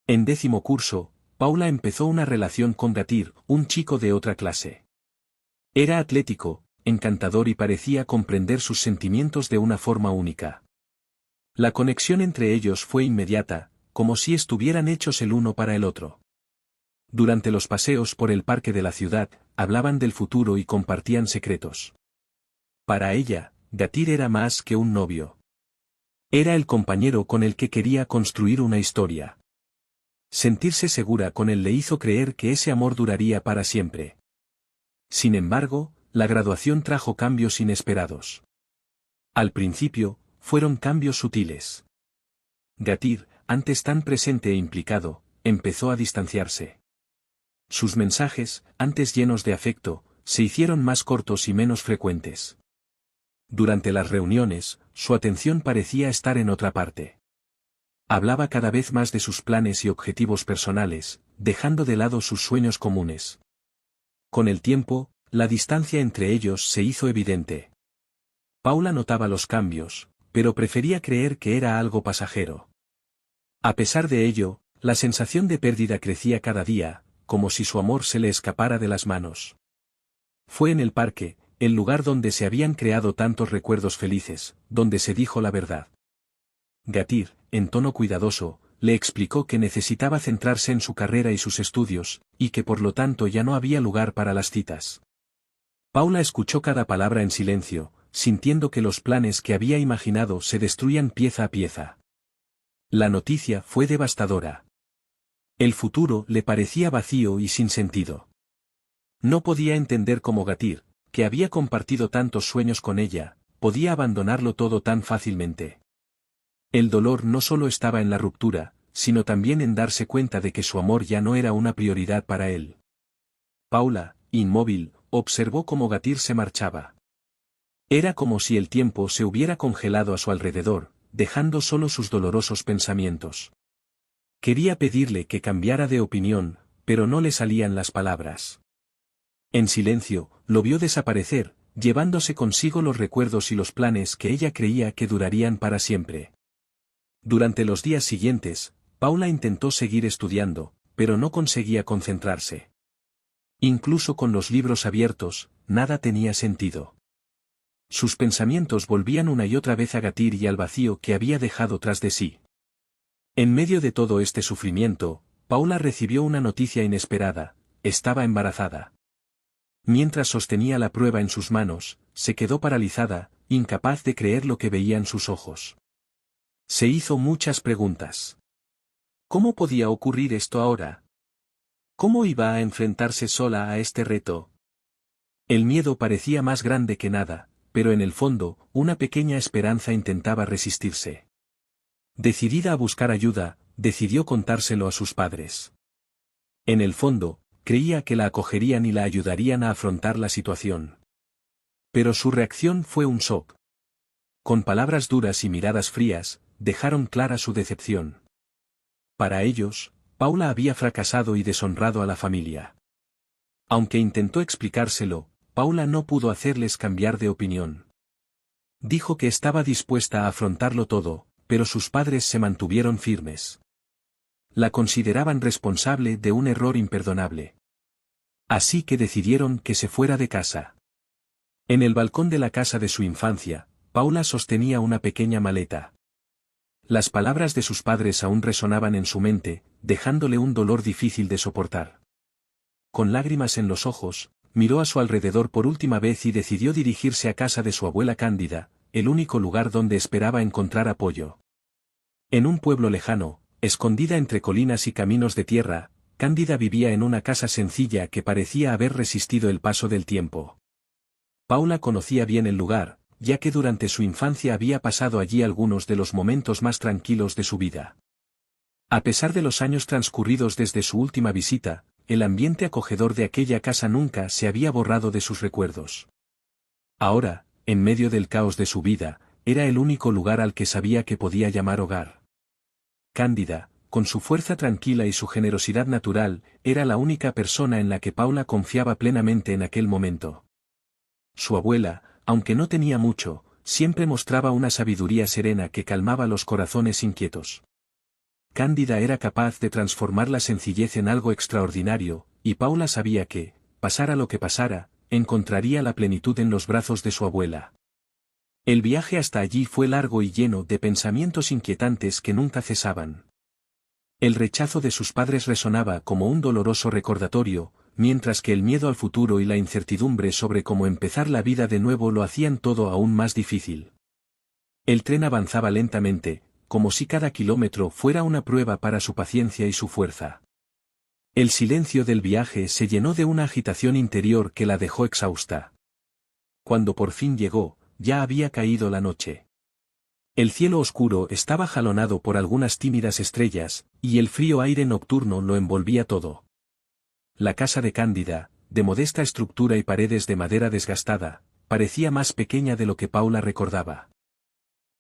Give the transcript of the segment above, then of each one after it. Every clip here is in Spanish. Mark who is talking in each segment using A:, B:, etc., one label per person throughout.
A: En 10º curso, Paula empezó una relación con Gatir, un chico de otra clase. Era atlético, encantador y parecía comprender sus sentimientos de una forma única. La conexión entre ellos fue inmediata, como si estuvieran hechos el uno para el otro. Durante los paseos por el parque de la ciudad, hablaban del futuro y compartían secretos. Para ella, Gatir era más que un novio. Era el compañero con el que quería construir una historia. Sentirse segura con él le hizo creer que ese amor duraría para siempre. Sin embargo, la graduación trajo cambios inesperados. Al principio, fueron cambios sutiles. Gatir, antes tan presente e implicado, empezó a distanciarse. Sus mensajes, antes llenos de afecto, se hicieron más cortos y menos frecuentes. Durante las reuniones, su atención parecía estar en otra parte. Hablaba cada vez más de sus planes y objetivos personales, dejando de lado sus sueños comunes. Con el tiempo, la distancia entre ellos se hizo evidente. Paula notaba los cambios, pero prefería creer que era algo pasajero. A pesar de ello, la sensación de pérdida crecía cada día, como si su amor se le escapara de las manos. Fue en el parque, el lugar donde se habían creado tantos recuerdos felices, donde se dijo la verdad. Gatir, en tono cuidadoso, le explicó que necesitaba centrarse en su carrera y sus estudios, y que por lo tanto ya no había lugar para las citas. Paula escuchó cada palabra en silencio, sintiendo que los planes que había imaginado se destruían pieza a pieza. La noticia fue devastadora. El futuro le parecía vacío y sin sentido. No podía entender cómo Gatir, que había compartido tantos sueños con ella, podía abandonarlo todo tan fácilmente. El dolor no solo estaba en la ruptura, sino también en darse cuenta de que su amor ya no era una prioridad para él. Paula, inmóvil, observó cómo Gatir se marchaba. Era como si el tiempo se hubiera congelado a su alrededor, dejando solo sus dolorosos pensamientos. Quería pedirle que cambiara de opinión, pero no le salían las palabras. En silencio, lo vio desaparecer, llevándose consigo los recuerdos y los planes que ella creía que durarían para siempre. Durante los días siguientes, Paula intentó seguir estudiando, pero no conseguía concentrarse. Incluso con los libros abiertos, nada tenía sentido. Sus pensamientos volvían una y otra vez a Gatir y al vacío que había dejado tras de sí. En medio de todo este sufrimiento, Paula recibió una noticia inesperada: estaba embarazada. Mientras sostenía la prueba en sus manos, se quedó paralizada, incapaz de creer lo que veía en sus ojos. Se hizo muchas preguntas. ¿Cómo podía ocurrir esto ahora? ¿Cómo iba a enfrentarse sola a este reto? El miedo parecía más grande que nada, pero en el fondo, una pequeña esperanza intentaba resistirse. Decidida a buscar ayuda, decidió contárselo a sus padres. En el fondo, creía que la acogerían y la ayudarían a afrontar la situación. Pero su reacción fue un shock. Con palabras duras y miradas frías, dejaron clara su decepción. Para ellos, Paula había fracasado y deshonrado a la familia. Aunque intentó explicárselo, Paula no pudo hacerles cambiar de opinión. Dijo que estaba dispuesta a afrontarlo todo, pero sus padres se mantuvieron firmes. La consideraban responsable de un error imperdonable. Así que decidieron que se fuera de casa. En el balcón de la casa de su infancia, Paula sostenía una pequeña maleta. Las palabras de sus padres aún resonaban en su mente, dejándole un dolor difícil de soportar. Con lágrimas en los ojos, miró a su alrededor por última vez y decidió dirigirse a casa de su abuela Cándida, el único lugar donde esperaba encontrar apoyo. En un pueblo lejano, escondida entre colinas y caminos de tierra, Cándida vivía en una casa sencilla que parecía haber resistido el paso del tiempo. Paula conocía bien el lugar, ya que durante su infancia había pasado allí algunos de los momentos más tranquilos de su vida. A pesar de los años transcurridos desde su última visita, el ambiente acogedor de aquella casa nunca se había borrado de sus recuerdos. Ahora, en medio del caos de su vida, era el único lugar al que sabía que podía llamar hogar. Cándida, con su fuerza tranquila y su generosidad natural, era la única persona en la que Paula confiaba plenamente en aquel momento. Su abuela, aunque no tenía mucho, siempre mostraba una sabiduría serena que calmaba los corazones inquietos. Cándida era capaz de transformar la sencillez en algo extraordinario, y Paula sabía que, pasara lo que pasara, encontraría la plenitud en los brazos de su abuela. El viaje hasta allí fue largo y lleno de pensamientos inquietantes que nunca cesaban. El rechazo de sus padres resonaba como un doloroso recordatorio, mientras que el miedo al futuro y la incertidumbre sobre cómo empezar la vida de nuevo lo hacían todo aún más difícil. El tren avanzaba lentamente, como si cada kilómetro fuera una prueba para su paciencia y su fuerza. El silencio del viaje se llenó de una agitación interior que la dejó exhausta. Cuando por fin llegó, ya había caído la noche. El cielo oscuro estaba jalonado por algunas tímidas estrellas, y el frío aire nocturno lo envolvía todo. La casa de Cándida, de modesta estructura y paredes de madera desgastada, parecía más pequeña de lo que Paula recordaba.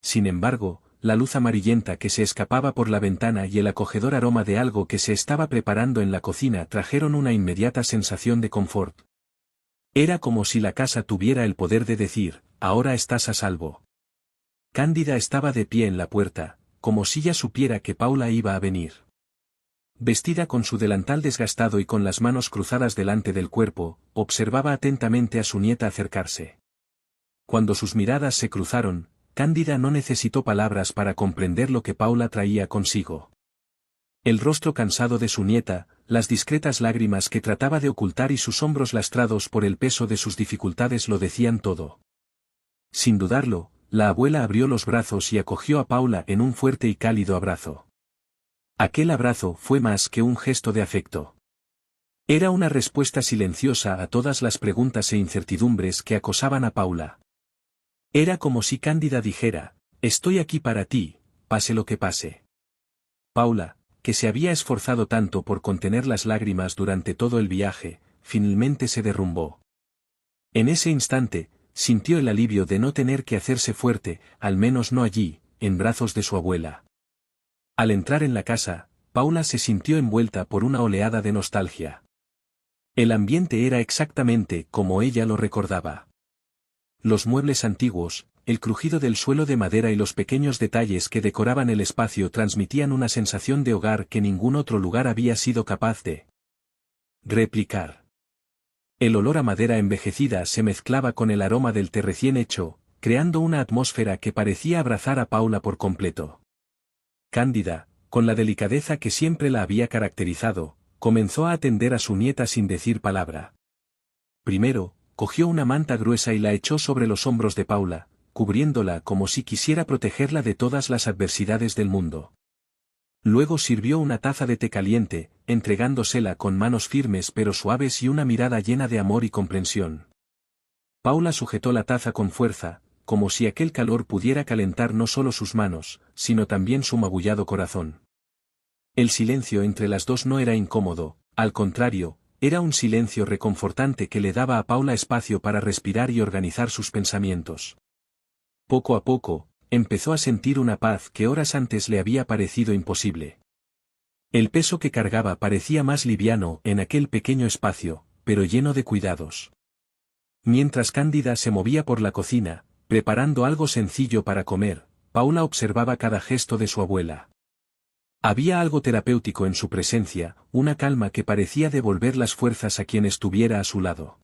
A: Sin embargo, la luz amarillenta que se escapaba por la ventana y el acogedor aroma de algo que se estaba preparando en la cocina trajeron una inmediata sensación de confort. Era como si la casa tuviera el poder de decir, ahora estás a salvo. Cándida estaba de pie en la puerta, como si ya supiera que Paula iba a venir. Vestida con su delantal desgastado y con las manos cruzadas delante del cuerpo, observaba atentamente a su nieta acercarse. Cuando sus miradas se cruzaron, Cándida no necesitó palabras para comprender lo que Paula traía consigo. El rostro cansado de su nieta, las discretas lágrimas que trataba de ocultar y sus hombros lastrados por el peso de sus dificultades lo decían todo. Sin dudarlo, la abuela abrió los brazos y acogió a Paula en un fuerte y cálido abrazo. Aquel abrazo fue más que un gesto de afecto. Era una respuesta silenciosa a todas las preguntas e incertidumbres que acosaban a Paula. Era como si Cándida dijera, estoy aquí para ti, pase lo que pase. Paula, que se había esforzado tanto por contener las lágrimas durante todo el viaje, finalmente se derrumbó. En ese instante, sintió el alivio de no tener que hacerse fuerte, al menos no allí, en brazos de su abuela. Al entrar en la casa, Paula se sintió envuelta por una oleada de nostalgia. El ambiente era exactamente como ella lo recordaba. Los muebles antiguos, el crujido del suelo de madera y los pequeños detalles que decoraban el espacio transmitían una sensación de hogar que ningún otro lugar había sido capaz de replicar. El olor a madera envejecida se mezclaba con el aroma del té recién hecho, creando una atmósfera que parecía abrazar a Paula por completo. Cándida, con la delicadeza que siempre la había caracterizado, comenzó a atender a su nieta sin decir palabra. Primero, cogió una manta gruesa y la echó sobre los hombros de Paula, cubriéndola como si quisiera protegerla de todas las adversidades del mundo. Luego sirvió una taza de té caliente, entregándosela con manos firmes pero suaves y una mirada llena de amor y comprensión. Paula sujetó la taza con fuerza, como si aquel calor pudiera calentar no solo sus manos, sino también su magullado corazón. El silencio entre las dos no era incómodo, al contrario, era un silencio reconfortante que le daba a Paula espacio para respirar y organizar sus pensamientos. Poco a poco, empezó a sentir una paz que horas antes le había parecido imposible. El peso que cargaba parecía más liviano en aquel pequeño espacio, pero lleno de cuidados. Mientras Cándida se movía por la cocina, preparando algo sencillo para comer, Paula observaba cada gesto de su abuela. Había algo terapéutico en su presencia, una calma que parecía devolver las fuerzas a quien estuviera a su lado.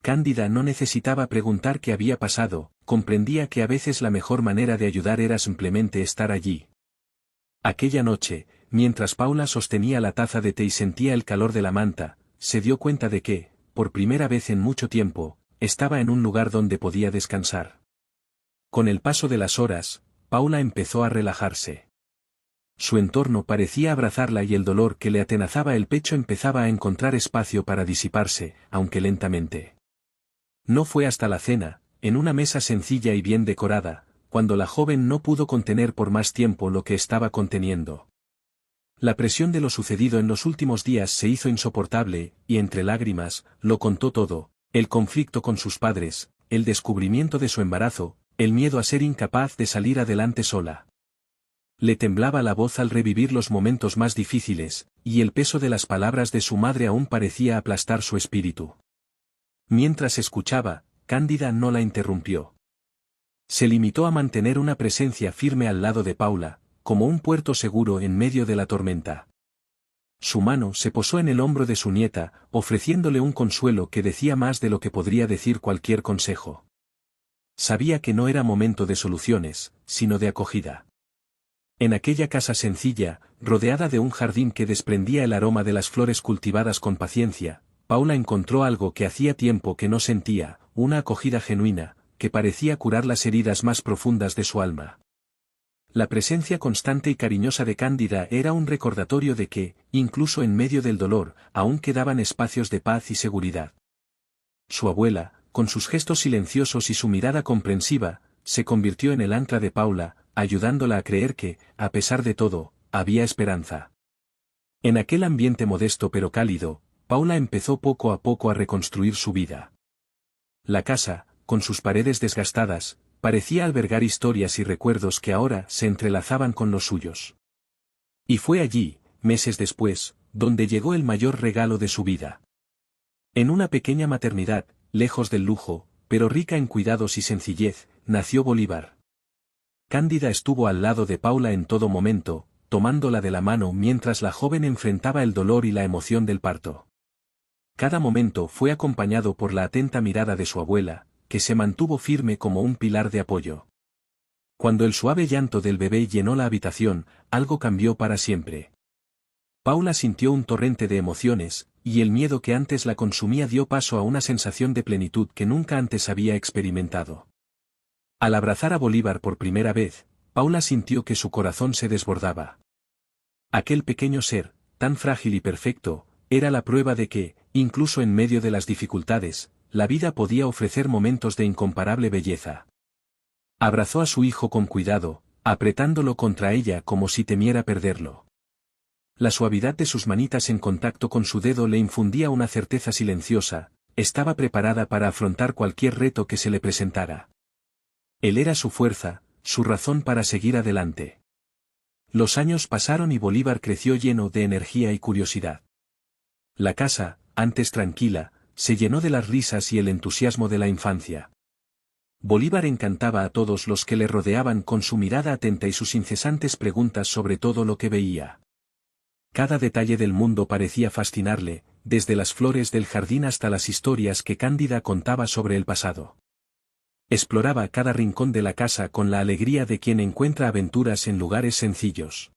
A: Cándida no necesitaba preguntar qué había pasado, comprendía que a veces la mejor manera de ayudar era simplemente estar allí. Aquella noche, mientras Paula sostenía la taza de té y sentía el calor de la manta, se dio cuenta de que, por primera vez en mucho tiempo, estaba en un lugar donde podía descansar. Con el paso de las horas, Paula empezó a relajarse. Su entorno parecía abrazarla y el dolor que le atenazaba el pecho empezaba a encontrar espacio para disiparse, aunque lentamente. No fue hasta la cena, en una mesa sencilla y bien decorada, cuando la joven no pudo contener por más tiempo lo que estaba conteniendo. La presión de lo sucedido en los últimos días se hizo insoportable, y entre lágrimas, lo contó todo, el conflicto con sus padres, el descubrimiento de su embarazo, el miedo a ser incapaz de salir adelante sola. Le temblaba la voz al revivir los momentos más difíciles, y el peso de las palabras de su madre aún parecía aplastar su espíritu. Mientras escuchaba, Cándida no la interrumpió. Se limitó a mantener una presencia firme al lado de Paula, como un puerto seguro en medio de la tormenta. Su mano se posó en el hombro de su nieta, ofreciéndole un consuelo que decía más de lo que podría decir cualquier consejo. Sabía que no era momento de soluciones, sino de acogida. En aquella casa sencilla, rodeada de un jardín que desprendía el aroma de las flores cultivadas con paciencia, Paula encontró algo que hacía tiempo que no sentía, una acogida genuina, que parecía curar las heridas más profundas de su alma. La presencia constante y cariñosa de Cándida era un recordatorio de que, incluso en medio del dolor, aún quedaban espacios de paz y seguridad. Su abuela, con sus gestos silenciosos y su mirada comprensiva, se convirtió en el ancla de Paula, ayudándola a creer que, a pesar de todo, había esperanza. En aquel ambiente modesto pero cálido, Paula empezó poco a poco a reconstruir su vida. La casa, con sus paredes desgastadas, parecía albergar historias y recuerdos que ahora se entrelazaban con los suyos. Y fue allí, meses después, donde llegó el mayor regalo de su vida. En una pequeña maternidad, lejos del lujo, pero rica en cuidados y sencillez, nació Bolívar. Cándida estuvo al lado de Paula en todo momento, tomándola de la mano mientras la joven enfrentaba el dolor y la emoción del parto. Cada momento fue acompañado por la atenta mirada de su abuela, que se mantuvo firme como un pilar de apoyo. Cuando el suave llanto del bebé llenó la habitación, algo cambió para siempre. Paula sintió un torrente de emociones, y el miedo que antes la consumía dio paso a una sensación de plenitud que nunca antes había experimentado. Al abrazar a Bolívar por primera vez, Paula sintió que su corazón se desbordaba. Aquel pequeño ser, tan frágil y perfecto, era la prueba de que, incluso en medio de las dificultades, la vida podía ofrecer momentos de incomparable belleza. Abrazó a su hijo con cuidado, apretándolo contra ella como si temiera perderlo. La suavidad de sus manitas en contacto con su dedo le infundía una certeza silenciosa, estaba preparada para afrontar cualquier reto que se le presentara. Él era su fuerza, su razón para seguir adelante. Los años pasaron y Bolívar creció lleno de energía y curiosidad. La casa, antes tranquila, se llenó de las risas y el entusiasmo de la infancia. Bolívar encantaba a todos los que le rodeaban con su mirada atenta y sus incesantes preguntas sobre todo lo que veía. Cada detalle del mundo parecía fascinarle, desde las flores del jardín hasta las historias que Cándida contaba sobre el pasado. Exploraba cada rincón de la casa con la alegría de quien encuentra aventuras en lugares sencillos.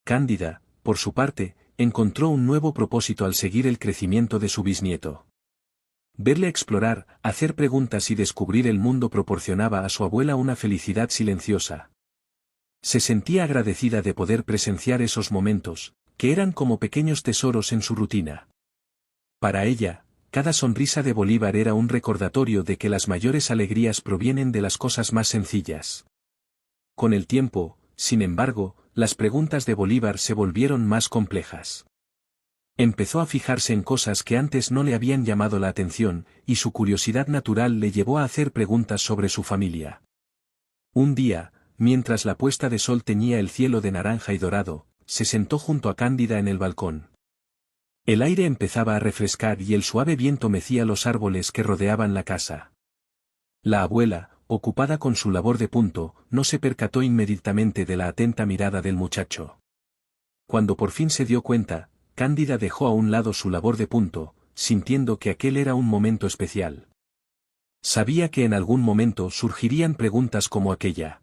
A: Cándida, por su parte, encontró un nuevo propósito al seguir el crecimiento de su bisnieto. Verle explorar, hacer preguntas y descubrir el mundo proporcionaba a su abuela una felicidad silenciosa. Se sentía agradecida de poder presenciar esos momentos, que eran como pequeños tesoros en su rutina. Para ella, cada sonrisa de Bolívar era un recordatorio de que las mayores alegrías provienen de las cosas más sencillas. Con el tiempo, sin embargo, las preguntas de Bolívar se volvieron más complejas. Empezó a fijarse en cosas que antes no le habían llamado la atención, y su curiosidad natural le llevó a hacer preguntas sobre su familia. Un día, mientras la puesta de sol teñía el cielo de naranja y dorado, se sentó junto a Cándida en el balcón. El aire empezaba a refrescar y el suave viento mecía los árboles que rodeaban la casa. La abuela, ocupada con su labor de punto, no se percató inmediatamente de la atenta mirada del muchacho. Cuando por fin se dio cuenta, Cándida dejó a un lado su labor de punto, sintiendo que aquel era un momento especial. Sabía que en algún momento surgirían preguntas como aquella.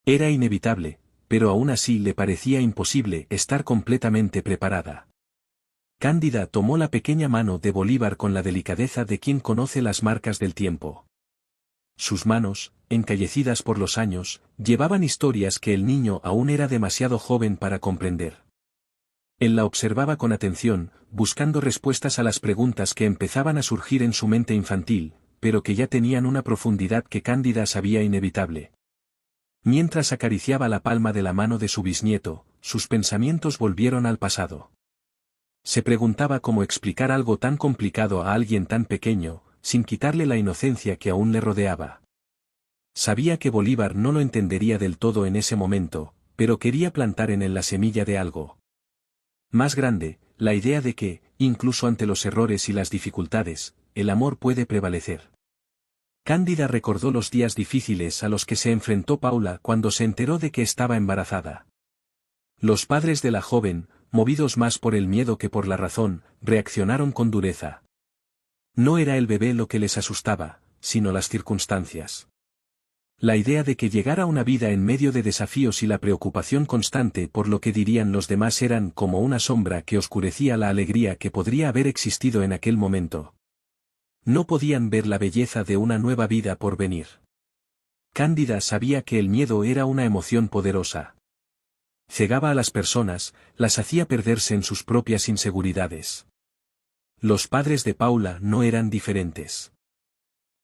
A: Era inevitable, pero aún así le parecía imposible estar completamente preparada. Cándida tomó la pequeña mano de Bolívar con la delicadeza de quien conoce las marcas del tiempo. Sus manos, encallecidas por los años, llevaban historias que el niño aún era demasiado joven para comprender. Él la observaba con atención, buscando respuestas a las preguntas que empezaban a surgir en su mente infantil, pero que ya tenían una profundidad que Cándida sabía inevitable. Mientras acariciaba la palma de la mano de su bisnieto, sus pensamientos volvieron al pasado. Se preguntaba cómo explicar algo tan complicado a alguien tan pequeño, sin quitarle la inocencia que aún le rodeaba. Sabía que Bolívar no lo entendería del todo en ese momento, pero quería plantar en él la semilla de algo más grande, la idea de que, incluso ante los errores y las dificultades, el amor puede prevalecer. Cándida recordó los días difíciles a los que se enfrentó Paula cuando se enteró de que estaba embarazada. Los padres de la joven, movidos más por el miedo que por la razón, reaccionaron con dureza. No era el bebé lo que les asustaba, sino las circunstancias. La idea de que llegara una vida en medio de desafíos y la preocupación constante por lo que dirían los demás eran como una sombra que oscurecía la alegría que podría haber existido en aquel momento. No podían ver la belleza de una nueva vida por venir. Cándida sabía que el miedo era una emoción poderosa. Cegaba a las personas, las hacía perderse en sus propias inseguridades. Los padres de Paula no eran diferentes.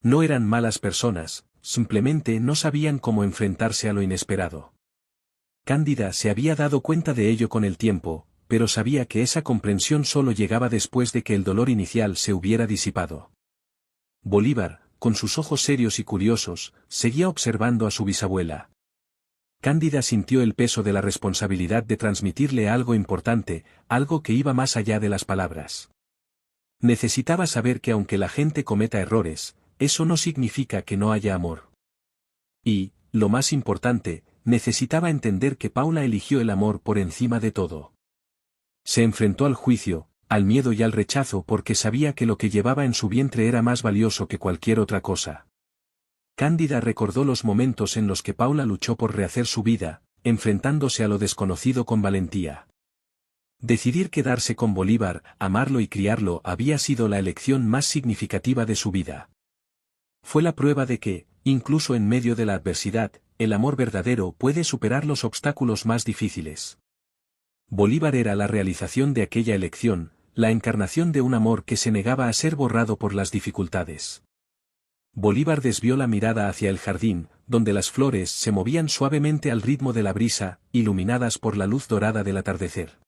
A: No eran malas personas, simplemente no sabían cómo enfrentarse a lo inesperado. Cándida se había dado cuenta de ello con el tiempo, pero sabía que esa comprensión solo llegaba después de que el dolor inicial se hubiera disipado. Bolívar, con sus ojos serios y curiosos, seguía observando a su bisabuela. Cándida sintió el peso de la responsabilidad de transmitirle algo importante, algo que iba más allá de las palabras. Necesitaba saber que aunque la gente cometa errores, eso no significa que no haya amor. Y, lo más importante, necesitaba entender que Paula eligió el amor por encima de todo. Se enfrentó al juicio, al miedo y al rechazo porque sabía que lo que llevaba en su vientre era más valioso que cualquier otra cosa. Cándida recordó los momentos en los que Paula luchó por rehacer su vida, enfrentándose a lo desconocido con valentía. Decidir quedarse con Bolívar, amarlo y criarlo había sido la elección más significativa de su vida. Fue la prueba de que, incluso en medio de la adversidad, el amor verdadero puede superar los obstáculos más difíciles. Bolívar era la realización de aquella elección, la encarnación de un amor que se negaba a ser borrado por las dificultades. Bolívar desvió la mirada hacia el jardín, donde las flores se movían suavemente al ritmo de la brisa, iluminadas por la luz dorada del atardecer.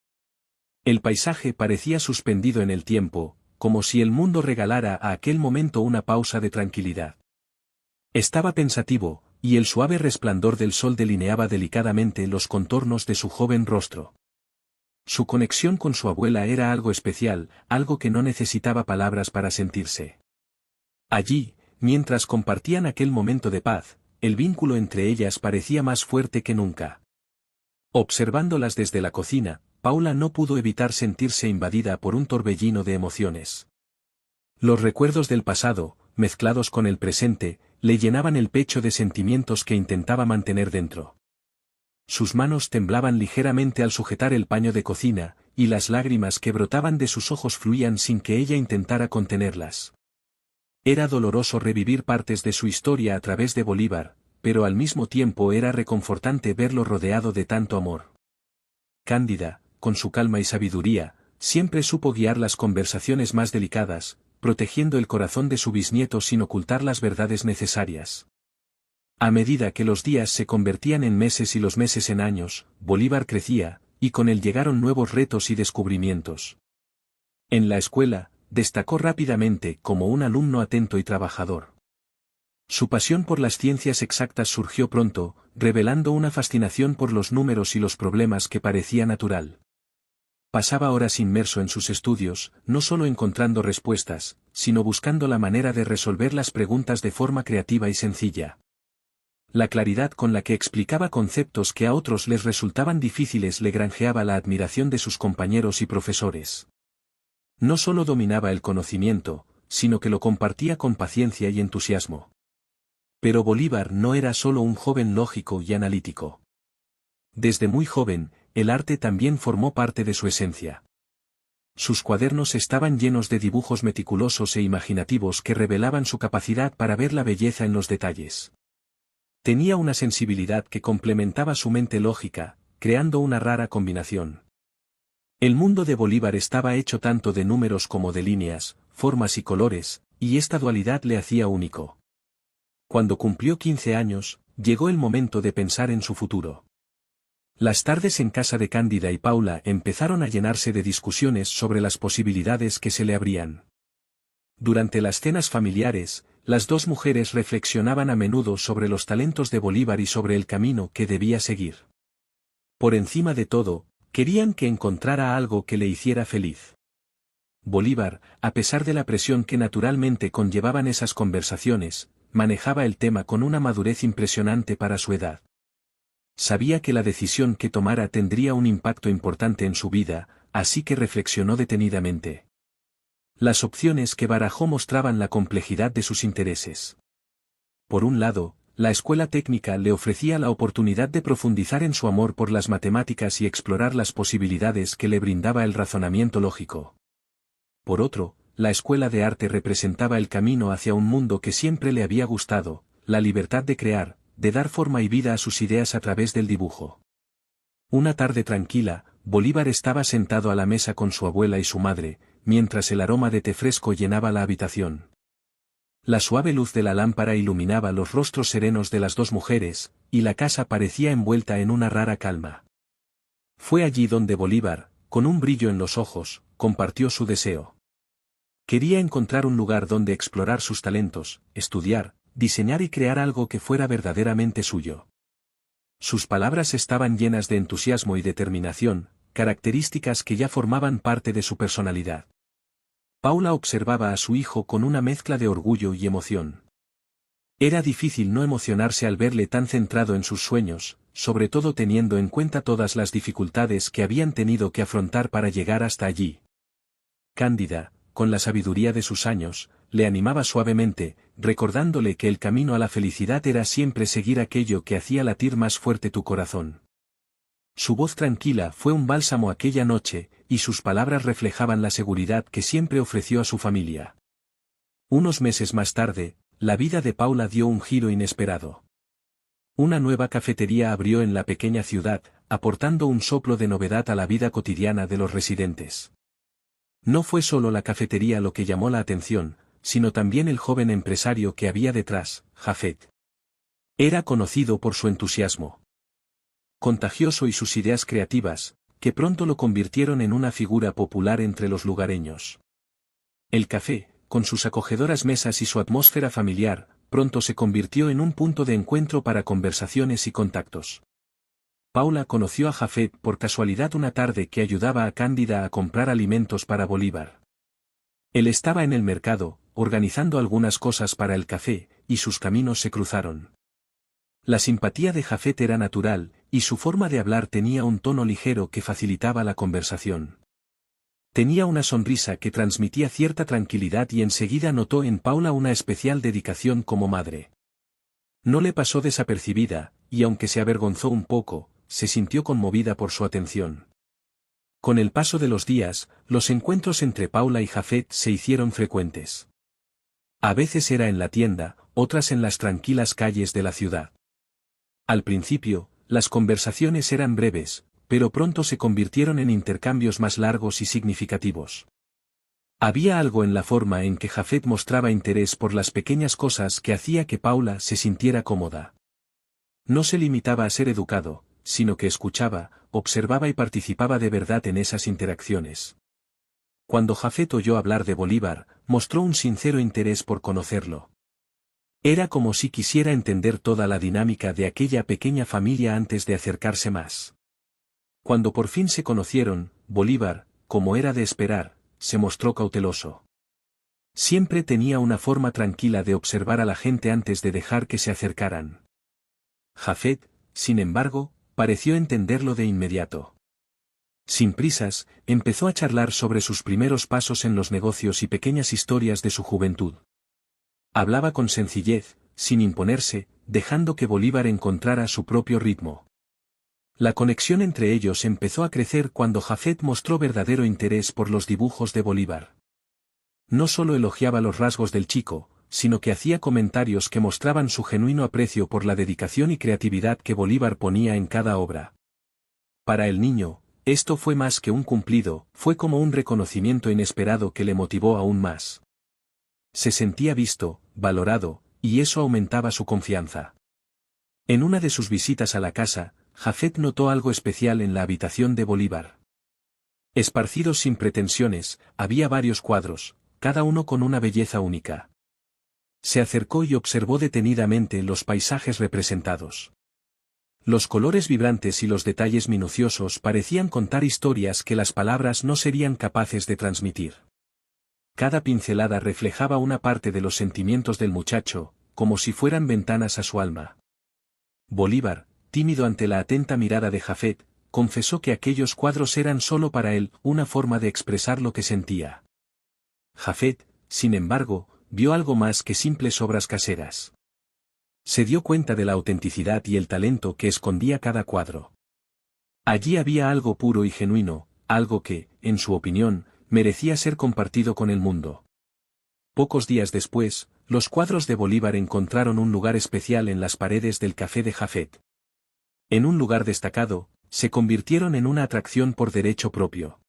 A: El paisaje parecía suspendido en el tiempo, como si el mundo regalara a aquel momento una pausa de tranquilidad. Estaba pensativo, y el suave resplandor del sol delineaba delicadamente los contornos de su joven rostro. Su conexión con su abuela era algo especial, algo que no necesitaba palabras para sentirse. Allí, mientras compartían aquel momento de paz, el vínculo entre ellas parecía más fuerte que nunca. Observándolas desde la cocina, Paula no pudo evitar sentirse invadida por un torbellino de emociones. Los recuerdos del pasado, mezclados con el presente, le llenaban el pecho de sentimientos que intentaba mantener dentro. Sus manos temblaban ligeramente al sujetar el paño de cocina, y las lágrimas que brotaban de sus ojos fluían sin que ella intentara contenerlas. Era doloroso revivir partes de su historia a través de Bolívar, pero al mismo tiempo era reconfortante verlo rodeado de tanto amor. Cándida, con su calma y sabiduría, siempre supo guiar las conversaciones más delicadas, protegiendo el corazón de su bisnieto sin ocultar las verdades necesarias. A medida que los días se convertían en meses y los meses en años, Bolívar crecía, y con él llegaron nuevos retos y descubrimientos. En la escuela, destacó rápidamente como un alumno atento y trabajador. Su pasión por las ciencias exactas surgió pronto, revelando una fascinación por los números y los problemas que parecía natural. Pasaba horas inmerso en sus estudios, no solo encontrando respuestas, sino buscando la manera de resolver las preguntas de forma creativa y sencilla. La claridad con la que explicaba conceptos que a otros les resultaban difíciles le granjeaba la admiración de sus compañeros y profesores. No solo dominaba el conocimiento, sino que lo compartía con paciencia y entusiasmo. Pero Bolívar no era solo un joven lógico y analítico. Desde muy joven, el arte también formó parte de su esencia. Sus cuadernos estaban llenos de dibujos meticulosos e imaginativos que revelaban su capacidad para ver la belleza en los detalles. Tenía una sensibilidad que complementaba su mente lógica, creando una rara combinación. El mundo de Bolívar estaba hecho tanto de números como de líneas, formas y colores, y esta dualidad le hacía único. Cuando cumplió 15 años, llegó el momento de pensar en su futuro. Las tardes en casa de Cándida y Paula empezaron a llenarse de discusiones sobre las posibilidades que se le abrían. Durante las cenas familiares, las dos mujeres reflexionaban a menudo sobre los talentos de Bolívar y sobre el camino que debía seguir. Por encima de todo, querían que encontrara algo que le hiciera feliz. Bolívar, a pesar de la presión que naturalmente conllevaban esas conversaciones, manejaba el tema con una madurez impresionante para su edad. Sabía que la decisión que tomara tendría un impacto importante en su vida, así que reflexionó detenidamente. Las opciones que barajó mostraban la complejidad de sus intereses. Por un lado, la escuela técnica le ofrecía la oportunidad de profundizar en su amor por las matemáticas y explorar las posibilidades que le brindaba el razonamiento lógico. Por otro, la escuela de arte representaba el camino hacia un mundo que siempre le había gustado, la libertad de crear, de dar forma y vida a sus ideas a través del dibujo. Una tarde tranquila, Bolívar estaba sentado a la mesa con su abuela y su madre, mientras el aroma de té fresco llenaba la habitación. La suave luz de la lámpara iluminaba los rostros serenos de las dos mujeres, y la casa parecía envuelta en una rara calma. Fue allí donde Bolívar, con un brillo en los ojos, compartió su deseo. Quería encontrar un lugar donde explorar sus talentos, estudiar, diseñar y crear algo que fuera verdaderamente suyo. Sus palabras estaban llenas de entusiasmo y determinación, características que ya formaban parte de su personalidad. Paula observaba a su hijo con una mezcla de orgullo y emoción. Era difícil no emocionarse al verle tan centrado en sus sueños, sobre todo teniendo en cuenta todas las dificultades que habían tenido que afrontar para llegar hasta allí. Cándida, con la sabiduría de sus años, le animaba suavemente, recordándole que el camino a la felicidad era siempre seguir aquello que hacía latir más fuerte tu corazón. Su voz tranquila fue un bálsamo aquella noche, y sus palabras reflejaban la seguridad que siempre ofreció a su familia. Unos meses más tarde, la vida de Paula dio un giro inesperado. Una nueva cafetería abrió en la pequeña ciudad, aportando un soplo de novedad a la vida cotidiana de los residentes. No fue solo la cafetería lo que llamó la atención, sino también el joven empresario que había detrás, Jafet. Era conocido por su entusiasmo contagioso y sus ideas creativas, que pronto lo convirtieron en una figura popular entre los lugareños. El café, con sus acogedoras mesas y su atmósfera familiar, pronto se convirtió en un punto de encuentro para conversaciones y contactos. Paula conoció a Jafet por casualidad una tarde que ayudaba a Cándida a comprar alimentos para Bolívar. Él estaba en el mercado, organizando algunas cosas para el café, y sus caminos se cruzaron. La simpatía de Jafet era natural, y su forma de hablar tenía un tono ligero que facilitaba la conversación. Tenía una sonrisa que transmitía cierta tranquilidad y enseguida notó en Paula una especial dedicación como madre. No le pasó desapercibida, y aunque se avergonzó un poco, se sintió conmovida por su atención. Con el paso de los días, los encuentros entre Paula y Jafet se hicieron frecuentes. A veces era en la tienda, otras en las tranquilas calles de la ciudad. Al principio, las conversaciones eran breves, pero pronto se convirtieron en intercambios más largos y significativos. Había algo en la forma en que Jafet mostraba interés por las pequeñas cosas que hacía que Paula se sintiera cómoda. No se limitaba a ser educado, sino que escuchaba, observaba y participaba de verdad en esas interacciones. Cuando Jafet oyó hablar de Bolívar, mostró un sincero interés por conocerlo. Era como si quisiera entender toda la dinámica de aquella pequeña familia antes de acercarse más. Cuando por fin se conocieron, Bolívar, como era de esperar, se mostró cauteloso. Siempre tenía una forma tranquila de observar a la gente antes de dejar que se acercaran. Jafet, sin embargo, pareció entenderlo de inmediato. Sin prisas, empezó a charlar sobre sus primeros pasos en los negocios y pequeñas historias de su juventud. Hablaba con sencillez, sin imponerse, dejando que Bolívar encontrara su propio ritmo. La conexión entre ellos empezó a crecer cuando Jafet mostró verdadero interés por los dibujos de Bolívar. No solo elogiaba los rasgos del chico, sino que hacía comentarios que mostraban su genuino aprecio por la dedicación y creatividad que Bolívar ponía en cada obra. Para el niño, esto fue más que un cumplido, fue como un reconocimiento inesperado que le motivó aún más. Se sentía visto, valorado, y eso aumentaba su confianza. En una de sus visitas a la casa, Jafet notó algo especial en la habitación de Bolívar. Esparcidos sin pretensiones, había varios cuadros, cada uno con una belleza única. Se acercó y observó detenidamente los paisajes representados. Los colores vibrantes y los detalles minuciosos parecían contar historias que las palabras no serían capaces de transmitir. Cada pincelada reflejaba una parte de los sentimientos del muchacho, como si fueran ventanas a su alma. Bolívar, tímido ante la atenta mirada de Jafet, confesó que aquellos cuadros eran solo para él una forma de expresar lo que sentía. Jafet, sin embargo, vio algo más que simples obras caseras. Se dio cuenta de la autenticidad y el talento que escondía cada cuadro. Allí había algo puro y genuino, algo que, en su opinión, merecía ser compartido con el mundo. Pocos días después, los cuadros de Bolívar encontraron un lugar especial en las paredes del café de Jafet. En un lugar destacado, se convirtieron en una atracción por derecho propio.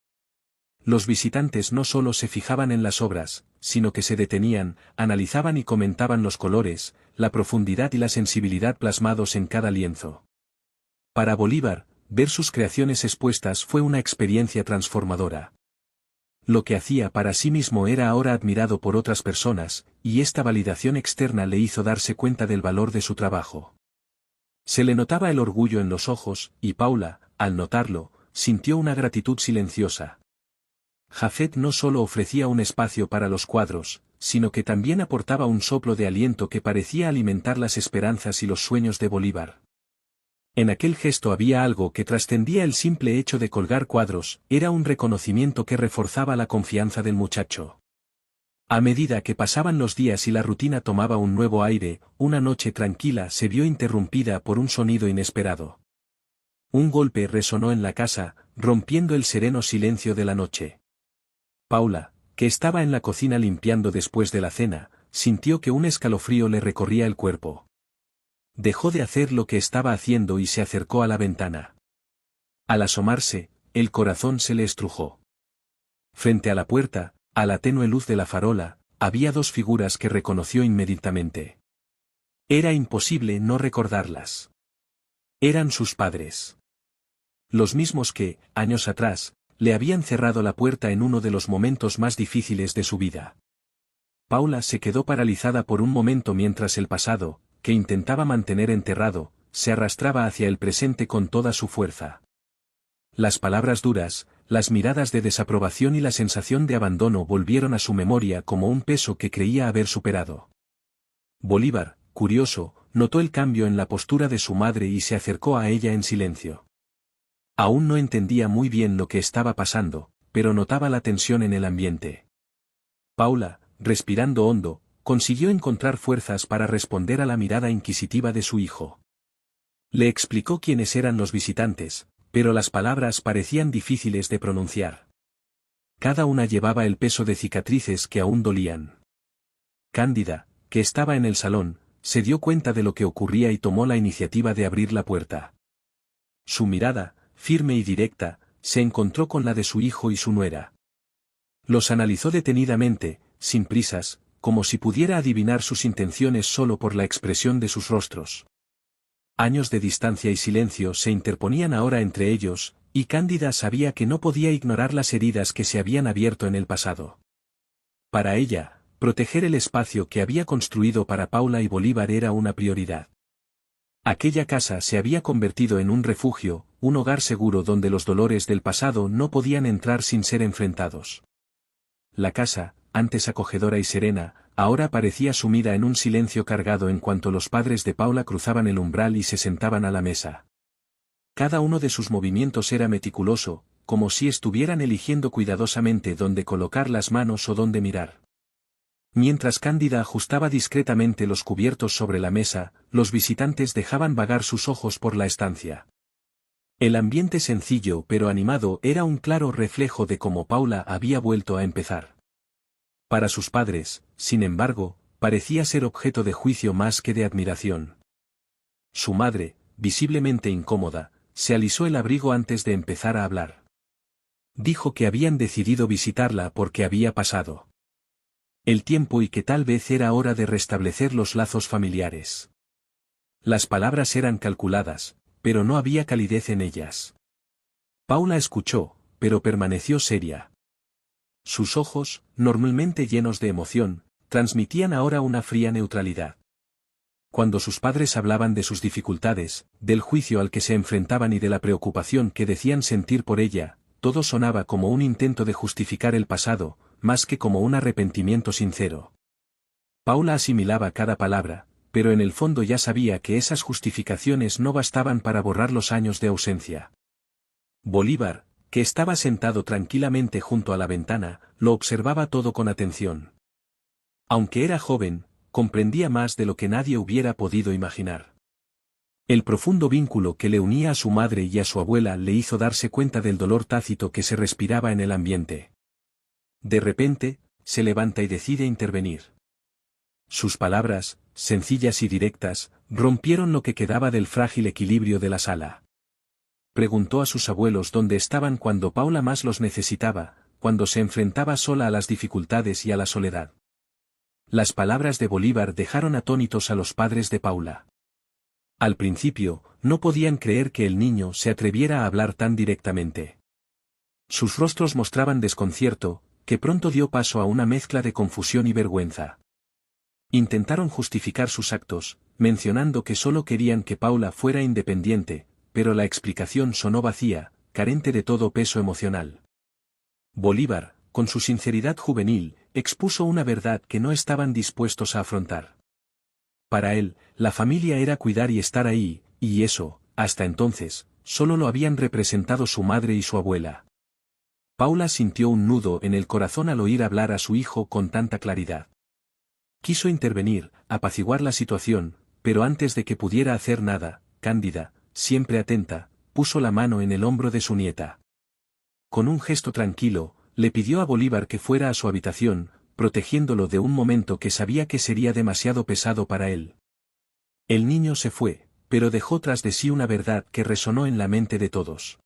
A: Los visitantes no solo se fijaban en las obras, sino que se detenían, analizaban y comentaban los colores, la profundidad y la sensibilidad plasmados en cada lienzo. Para Bolívar, ver sus creaciones expuestas fue una experiencia transformadora. Lo que hacía para sí mismo era ahora admirado por otras personas, y esta validación externa le hizo darse cuenta del valor de su trabajo. Se le notaba el orgullo en los ojos, y Paula, al notarlo, sintió una gratitud silenciosa. Jafet no solo ofrecía un espacio para los cuadros, sino que también aportaba un soplo de aliento que parecía alimentar las esperanzas y los sueños de Bolívar. En aquel gesto había algo que trascendía el simple hecho de colgar cuadros, era un reconocimiento que reforzaba la confianza del muchacho. A medida que pasaban los días y la rutina tomaba un nuevo aire, una noche tranquila se vio interrumpida por un sonido inesperado. Un golpe resonó en la casa, rompiendo el sereno silencio de la noche. Paula, que estaba en la cocina limpiando después de la cena, sintió que un escalofrío le recorría el cuerpo. Dejó de hacer lo que estaba haciendo y se acercó a la ventana. Al asomarse, el corazón se le estrujó. Frente a la puerta, a la tenue luz de la farola, había dos figuras que reconoció inmediatamente. Era imposible no recordarlas. Eran sus padres. Los mismos que, años atrás, le habían cerrado la puerta en uno de los momentos más difíciles de su vida. Paula se quedó paralizada por un momento mientras el pasado, que intentaba mantener enterrado, se arrastraba hacia el presente con toda su fuerza. Las palabras duras, las miradas de desaprobación y la sensación de abandono volvieron a su memoria como un peso que creía haber superado. Bolívar, curioso, notó el cambio en la postura de su madre y se acercó a ella en silencio. Aún no entendía muy bien lo que estaba pasando, pero notaba la tensión en el ambiente. Paula, respirando hondo, consiguió encontrar fuerzas para responder a la mirada inquisitiva de su hijo. Le explicó quiénes eran los visitantes, pero las palabras parecían difíciles de pronunciar. Cada una llevaba el peso de cicatrices que aún dolían. Cándida, que estaba en el salón, se dio cuenta de lo que ocurría y tomó la iniciativa de abrir la puerta. Su mirada, firme y directa, se encontró con la de su hijo y su nuera. Los analizó detenidamente, sin prisas, como si pudiera adivinar sus intenciones solo por la expresión de sus rostros. Años de distancia y silencio se interponían ahora entre ellos, y Cándida sabía que no podía ignorar las heridas que se habían abierto en el pasado. Para ella, proteger el espacio que había construido para Paula y Bolívar era una prioridad. Aquella casa se había convertido en un refugio, un hogar seguro donde los dolores del pasado no podían entrar sin ser enfrentados. La casa, antes acogedora y serena, ahora parecía sumida en un silencio cargado en cuanto los padres de Paula cruzaban el umbral y se sentaban a la mesa. Cada uno de sus movimientos era meticuloso, como si estuvieran eligiendo cuidadosamente dónde colocar las manos o dónde mirar. Mientras Cándida ajustaba discretamente los cubiertos sobre la mesa, los visitantes dejaban vagar sus ojos por la estancia. El ambiente sencillo pero animado era un claro reflejo de cómo Paula había vuelto a empezar. Para sus padres, sin embargo, parecía ser objeto de juicio más que de admiración. Su madre, visiblemente incómoda, se alisó el abrigo antes de empezar a hablar. Dijo que habían decidido visitarla porque había pasado el tiempo y que tal vez era hora de restablecer los lazos familiares. Las palabras eran calculadas, pero no había calidez en ellas. Paula escuchó, pero permaneció seria. Sus ojos, normalmente llenos de emoción, transmitían ahora una fría neutralidad. Cuando sus padres hablaban de sus dificultades, del juicio al que se enfrentaban y de la preocupación que decían sentir por ella, todo sonaba como un intento de justificar el pasado, más que como un arrepentimiento sincero. Paula asimilaba cada palabra, pero en el fondo ya sabía que esas justificaciones no bastaban para borrar los años de ausencia. Bolívar, que estaba sentado tranquilamente junto a la ventana, lo observaba todo con atención. Aunque era joven, comprendía más de lo que nadie hubiera podido imaginar. El profundo vínculo que le unía a su madre y a su abuela le hizo darse cuenta del dolor tácito que se respiraba en el ambiente. De repente, se levanta y decide intervenir. Sus palabras, sencillas y directas, rompieron lo que quedaba del frágil equilibrio de la sala. Preguntó a sus abuelos dónde estaban cuando Paula más los necesitaba, cuando se enfrentaba sola a las dificultades y a la soledad. Las palabras de Bolívar dejaron atónitos a los padres de Paula. Al principio, no podían creer que el niño se atreviera a hablar tan directamente. Sus rostros mostraban desconcierto, que pronto dio paso a una mezcla de confusión y vergüenza. Intentaron justificar sus actos, mencionando que solo querían que Paula fuera independiente, pero la explicación sonó vacía, carente de todo peso emocional. Bolívar, con su sinceridad juvenil, expuso una verdad que no estaban dispuestos a afrontar. Para él, la familia era cuidar y estar ahí, y eso, hasta entonces, solo lo habían representado su madre y su abuela. Paula sintió un nudo en el corazón al oír hablar a su hijo con tanta claridad. Quiso intervenir, apaciguar la situación, pero antes de que pudiera hacer nada, Cándida, siempre atenta, puso la mano en el hombro de su nieta. Con un gesto tranquilo, le pidió a Bolívar que fuera a su habitación, protegiéndolo de un momento que sabía que sería demasiado pesado para él. El niño se fue, pero dejó tras de sí una verdad que resonó en la mente de todos.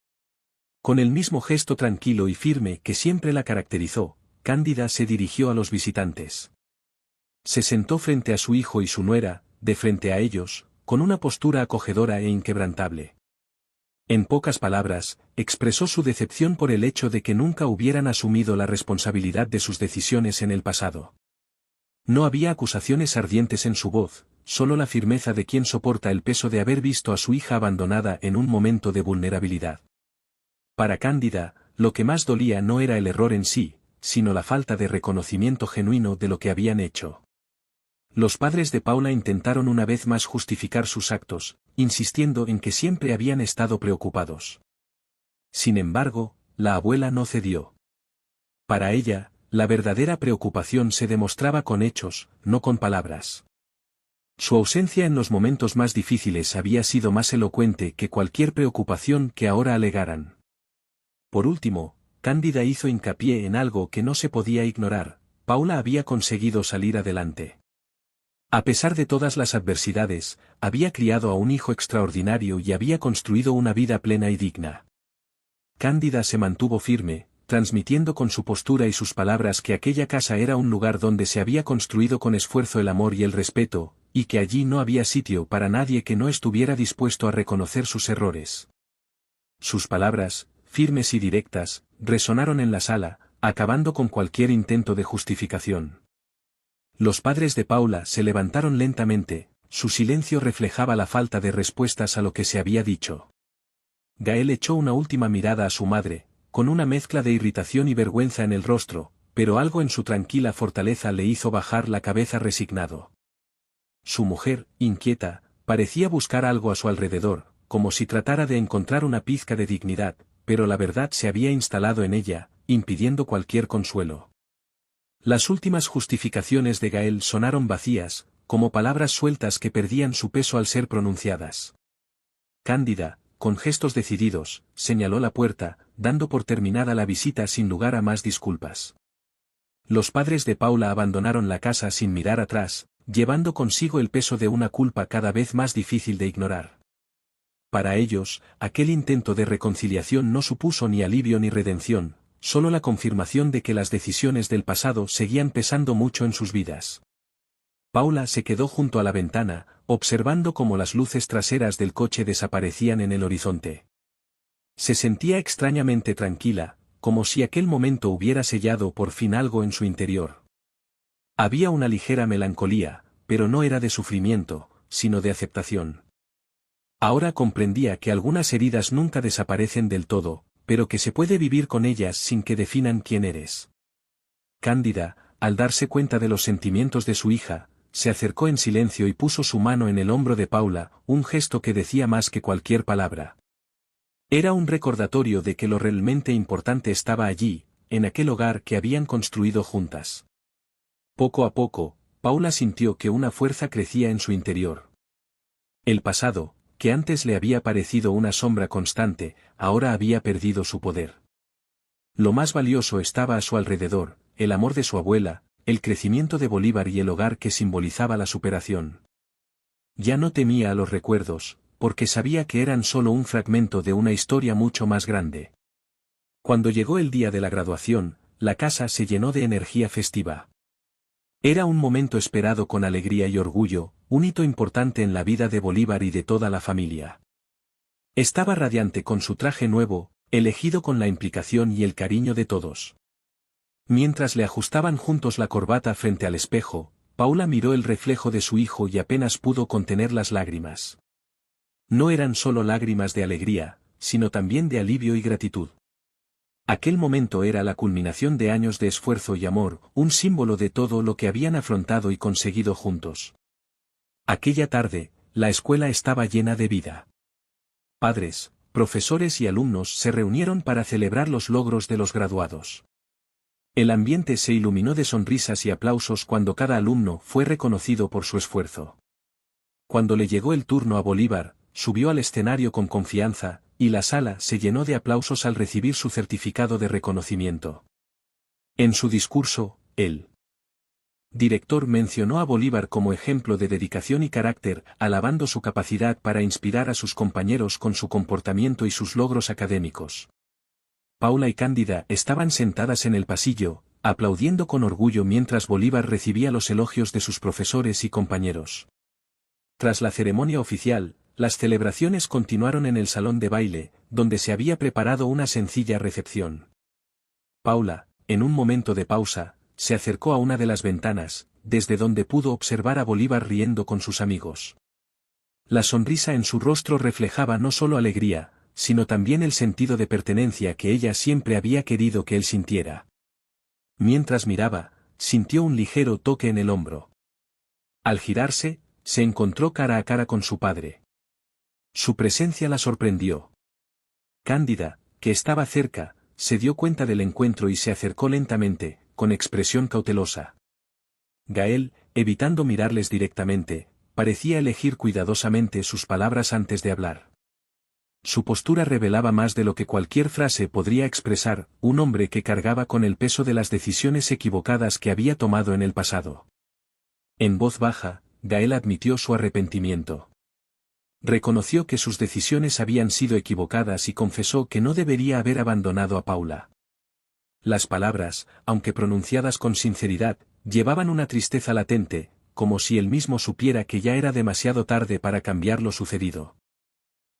A: Con el mismo gesto tranquilo y firme que siempre la caracterizó, Cándida se dirigió a los visitantes. Se sentó frente a su hijo y su nuera, de frente a ellos, con una postura acogedora e inquebrantable. En pocas palabras, expresó su decepción por el hecho de que nunca hubieran asumido la responsabilidad de sus decisiones en el pasado. No había acusaciones ardientes en su voz, solo la firmeza de quien soporta el peso de haber visto a su hija abandonada en un momento de vulnerabilidad. Para Cándida, lo que más dolía no era el error en sí, sino la falta de reconocimiento genuino de lo que habían hecho. Los padres de Paula intentaron una vez más justificar sus actos, insistiendo en que siempre habían estado preocupados. Sin embargo, la abuela no cedió. Para ella, la verdadera preocupación se demostraba con hechos, no con palabras. Su ausencia en los momentos más difíciles había sido más elocuente que cualquier preocupación que ahora alegaran. Por último, Cándida hizo hincapié en algo que no se podía ignorar: Paula había conseguido salir adelante. A pesar de todas las adversidades, había criado a un hijo extraordinario y había construido una vida plena y digna. Cándida se mantuvo firme, transmitiendo con su postura y sus palabras que aquella casa era un lugar donde se había construido con esfuerzo el amor y el respeto, y que allí no había sitio para nadie que no estuviera dispuesto a reconocer sus errores. Sus palabras, firmes y directas, resonaron en la sala, acabando con cualquier intento de justificación. Los padres de Paula se levantaron lentamente, su silencio reflejaba la falta de respuestas a lo que se había dicho. Gael echó una última mirada a su madre, con una mezcla de irritación y vergüenza en el rostro, pero algo en su tranquila fortaleza le hizo bajar la cabeza resignado. Su mujer, inquieta, parecía buscar algo a su alrededor, como si tratara de encontrar una pizca de dignidad, pero la verdad se había instalado en ella, impidiendo cualquier consuelo. Las últimas justificaciones de Gael sonaron vacías, como palabras sueltas que perdían su peso al ser pronunciadas. Cándida, con gestos decididos, señaló la puerta, dando por terminada la visita sin lugar a más disculpas. Los padres de Paula abandonaron la casa sin mirar atrás, llevando consigo el peso de una culpa cada vez más difícil de ignorar. Para ellos, aquel intento de reconciliación no supuso ni alivio ni redención, solo la confirmación de que las decisiones del pasado seguían pesando mucho en sus vidas. Paula se quedó junto a la ventana, observando cómo las luces traseras del coche desaparecían en el horizonte. Se sentía extrañamente tranquila, como si aquel momento hubiera sellado por fin algo en su interior. Había una ligera melancolía, pero no era de sufrimiento, sino de aceptación. Ahora comprendía que algunas heridas nunca desaparecen del todo, pero que se puede vivir con ellas sin que definan quién eres. Cándida, al darse cuenta de los sentimientos de su hija, se acercó en silencio y puso su mano en el hombro de Paula, un gesto que decía más que cualquier palabra. Era un recordatorio de que lo realmente importante estaba allí, en aquel hogar que habían construido juntas. Poco a poco, Paula sintió que una fuerza crecía en su interior. El pasado, que antes le había parecido una sombra constante, ahora había perdido su poder. Lo más valioso estaba a su alrededor, el amor de su abuela, el crecimiento de Bolívar y el hogar que simbolizaba la superación. Ya no temía a los recuerdos, porque sabía que eran solo un fragmento de una historia mucho más grande. Cuando llegó el día de la graduación, la casa se llenó de energía festiva. Era un momento esperado con alegría y orgullo, un hito importante en la vida de Bolívar y de toda la familia. Estaba radiante con su traje nuevo, elegido con la implicación y el cariño de todos. Mientras le ajustaban juntos la corbata frente al espejo, Paula miró el reflejo de su hijo y apenas pudo contener las lágrimas. No eran solo lágrimas de alegría, sino también de alivio y gratitud. Aquel momento era la culminación de años de esfuerzo y amor, un símbolo de todo lo que habían afrontado y conseguido juntos. Aquella tarde, la escuela estaba llena de vida. Padres, profesores y alumnos se reunieron para celebrar los logros de los graduados. El ambiente se iluminó de sonrisas y aplausos cuando cada alumno fue reconocido por su esfuerzo. Cuando le llegó el turno a Bolívar, subió al escenario con confianza, y la sala se llenó de aplausos al recibir su certificado de reconocimiento. En su discurso, el director mencionó a Bolívar como ejemplo de dedicación y carácter, alabando su capacidad para inspirar a sus compañeros con su comportamiento y sus logros académicos. Paula y Cándida estaban sentadas en el pasillo, aplaudiendo con orgullo mientras Bolívar recibía los elogios de sus profesores y compañeros. Tras la ceremonia oficial, las celebraciones continuaron en el salón de baile, donde se había preparado una sencilla recepción. Paula, en un momento de pausa, se acercó a una de las ventanas, desde donde pudo observar a Bolívar riendo con sus amigos. La sonrisa en su rostro reflejaba no solo alegría, sino también el sentido de pertenencia que ella siempre había querido que él sintiera. Mientras miraba, sintió un ligero toque en el hombro. Al girarse, se encontró cara a cara con su padre. Su presencia la sorprendió. Cándida, que estaba cerca, se dio cuenta del encuentro y se acercó lentamente, con expresión cautelosa. Gael, evitando mirarles directamente, parecía elegir cuidadosamente sus palabras antes de hablar. Su postura revelaba más de lo que cualquier frase podría expresar, un hombre que cargaba con el peso de las decisiones equivocadas que había tomado en el pasado. En voz baja, Gael admitió su arrepentimiento. Reconoció que sus decisiones habían sido equivocadas y confesó que no debería haber abandonado a Paula. Las palabras, aunque pronunciadas con sinceridad, llevaban una tristeza latente, como si él mismo supiera que ya era demasiado tarde para cambiar lo sucedido.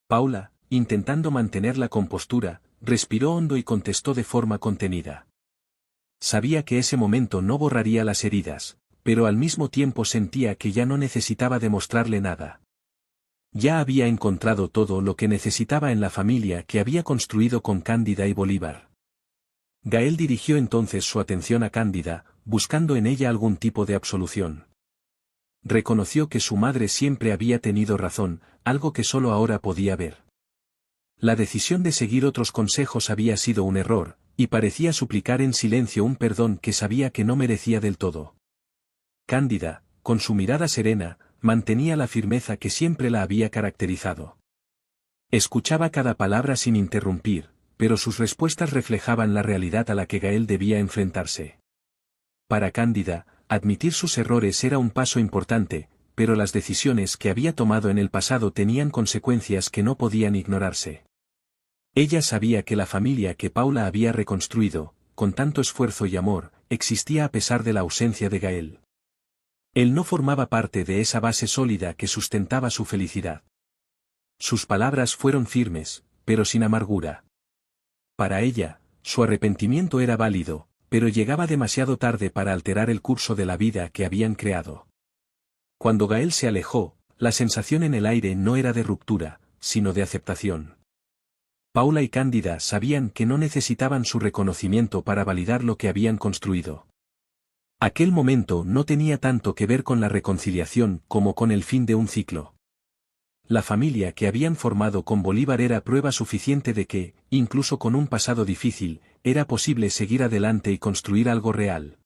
A: Paula, intentando mantener la compostura, respiró hondo y contestó de forma contenida. Sabía que ese momento no borraría las heridas, pero al mismo tiempo sentía que ya no necesitaba demostrarle nada. Ya había encontrado todo lo que necesitaba en la familia que había construido con Cándida y Bolívar. Gael dirigió entonces su atención a Cándida, buscando en ella algún tipo de absolución. Reconoció que su madre siempre había tenido razón, algo que solo ahora podía ver. La decisión de seguir otros consejos había sido un error, y parecía suplicar en silencio un perdón que sabía que no merecía del todo. Cándida, con su mirada serena, mantenía la firmeza que siempre la había caracterizado. Escuchaba cada palabra sin interrumpir, pero sus respuestas reflejaban la realidad a la que Gael debía enfrentarse. Para Cándida, admitir sus errores era un paso importante, pero las decisiones que había tomado en el pasado tenían consecuencias que no podían ignorarse. Ella sabía que la familia que Paula había reconstruido, con tanto esfuerzo y amor, existía a pesar de la ausencia de Gael. Él no formaba parte de esa base sólida que sustentaba su felicidad. Sus palabras fueron firmes, pero sin amargura. Para ella, su arrepentimiento era válido, pero llegaba demasiado tarde para alterar el curso de la vida que habían creado. Cuando Gael se alejó, la sensación en el aire no era de ruptura, sino de aceptación. Paula y Cándida sabían que no necesitaban su reconocimiento para validar lo que habían construido. Aquel momento no tenía tanto que ver con la reconciliación como con el fin de un ciclo. La familia que habían formado con Bolívar era prueba suficiente de que, incluso con un pasado difícil, era posible seguir adelante y construir algo real.